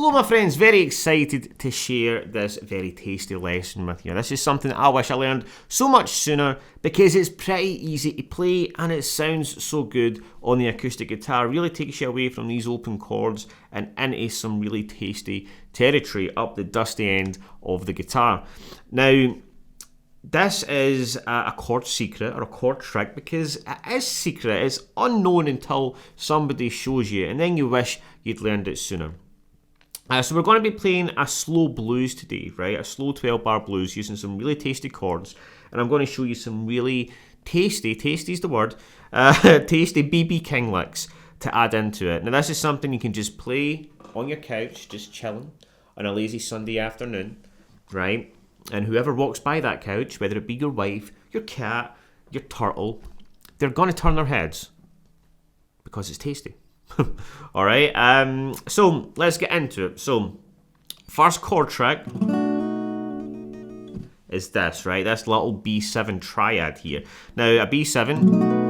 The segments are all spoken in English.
Hello my friends, very excited to share this very tasty lesson with you. This is something that I wish I learned so much sooner because it's pretty easy to play and it sounds so good on the acoustic guitar. Really takes you away from these open chords and into some really tasty territory up the dusty end of the guitar. Now, this is a chord secret or a chord trick because it is secret, it's unknown until somebody shows you and then you wish you'd learned it sooner. So we're going to be playing a slow blues today, right? A slow 12-bar blues using some really tasty chords. And I'm going to show you some really tasty's the word, tasty BB King licks to add into it. Now this is something you can just play on your couch, just chilling on a lazy Sunday afternoon, right? And whoever walks by that couch, whether it be your wife, your cat, your turtle, they're going to turn their heads because it's tasty. Alright, so let's get into it. So, first chord trick is this, right? This little B7 triad here. Now, a B7,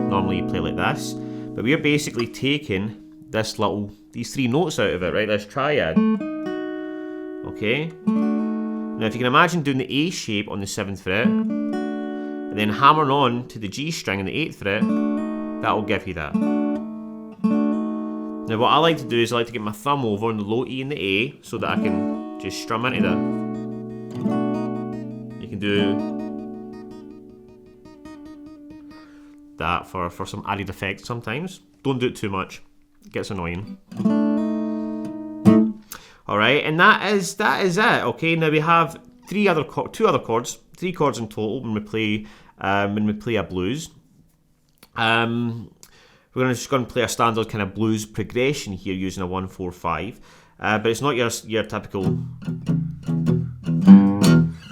normally you play like this, but we're basically taking these three notes out of it, right? This triad. Okay? Now, if you can imagine doing the A shape on the 7th fret, and then hammering on to the G string on the 8th fret, that will give you that. Now what I like to do is I like to get my thumb over on the low E and the A so that I can just strum into that. You can do that for some added effect sometimes. Don't do it too much, it gets annoying. Alright, and that is it. Okay, now we have two other chords, 3 chords in total when we play a blues. We're just going to play a standard kind of blues progression here using a 1-4-5, but it's not your typical.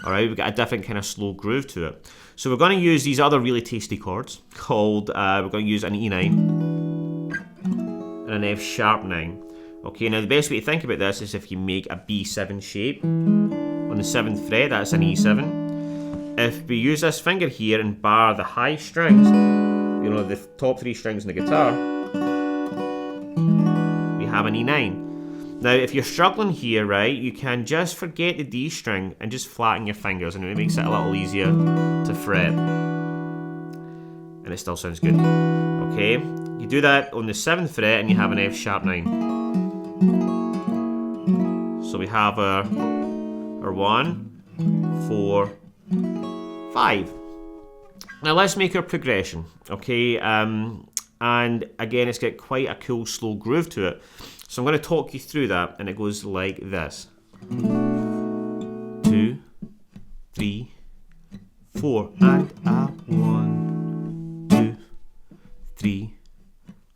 Alright, we've got a different kind of slow groove to it. So we're going to use these other really tasty chords called, we're going to use an E9 and an F sharp 9. Okay, now the best way to think about this is if you make a B7 shape on the 7th fret, that's an E7. If we use this finger here and bar the high strings, you know, the top 3 strings in the guitar, we have an E9. Now, if you're struggling here, right, you can just forget the D string and just flatten your fingers, and it makes it a little easier to fret. And it still sounds good. Okay, you do that on the 7th fret and you have an F sharp 9. So we have our 1, 4, 5. Now let's make our progression, okay? And again, it's got quite a cool slow groove to it. So I'm going to talk you through that, and it goes like this: 2, 3, 4, and a 1, 2, 3,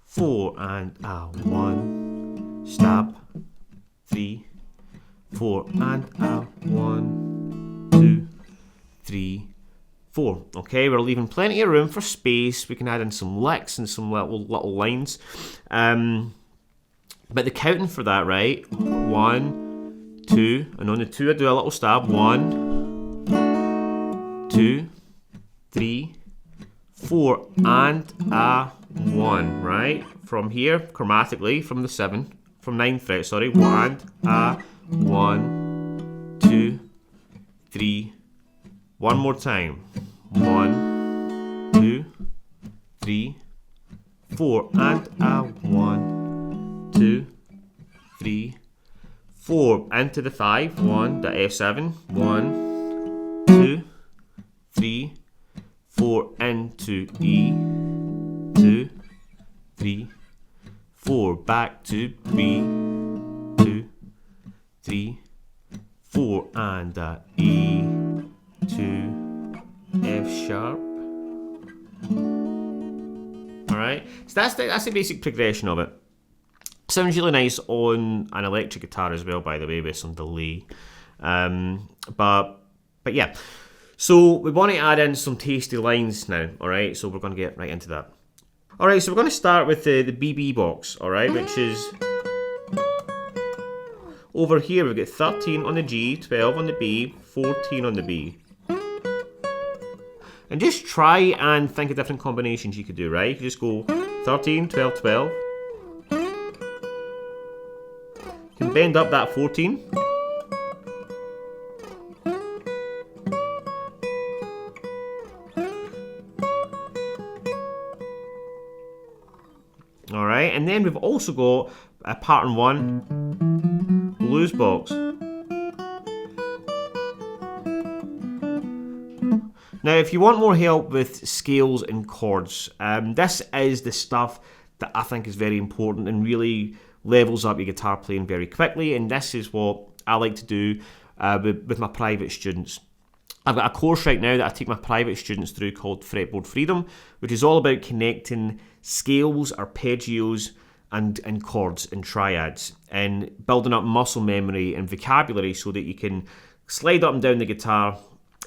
4, and a 1. Stop. 3, 4, and a 1, 2, 3, 4. Okay, we're leaving plenty of room for space. We can add in some licks and some little lines. But the counting for that, right? 1, 2, and on the 2 I do a little stab. 1, 2, 3, 4, and a 1, right? From here, chromatically, from the 7, from 9th fret, sorry. 1, a 1, 2, 3. One more time. 1, 2, 3, 4, and a 1, 2, 3, 4. Into the 5. 1, the F7. 1, 2, 3, 4. Into E. 2, 3, 4. Back to B. 2, 3, 4, and a E. 2, F sharp. Alright, so that's the basic progression of it. Sounds really nice on an electric guitar as well, by the way, with some delay. But yeah, so we want to add in some tasty lines now. Alright, so we're going to get right into that. Alright, so we're going to start with the BB box, alright, which is over here. We've got 13 on the G, 12 on the B, 14 on the B. And just try and think of different combinations you could do, right? You could just go 13, 12, 12. You can and bend up that 14. Alright, and then we've also got a pattern 1 blues box. Now, if you want more help with scales and chords, this is the stuff that I think is very important and really levels up your guitar playing very quickly, and this is what I like to do with my private students. I've got a course right now that I take my private students through called Fretboard Freedom, which is all about connecting scales, arpeggios, and chords and triads, and building up muscle memory and vocabulary so that you can slide up and down the guitar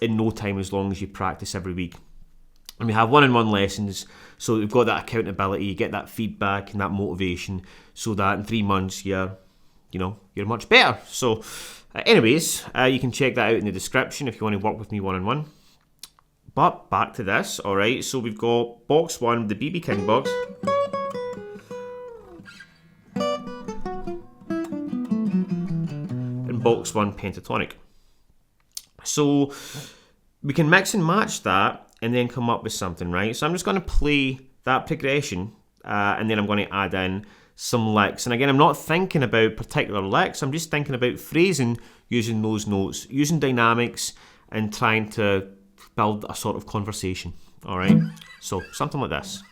in no time as long as you practice every week. And we have one-on-one lessons, so we've got that accountability, you get that feedback and that motivation, so that in 3 months you're much better. So anyways, you can check that out in the description if you want to work with me one-on-one. But back to this, alright, so we've got box 1, the BB King box. And box 1, pentatonic. So we can mix and match that and then come up with something, right? So I'm just going to play that progression and then I'm going to add in some licks. And again, I'm not thinking about particular licks, I'm just thinking about phrasing using those notes, using dynamics and trying to build a sort of conversation, all right? So something like this.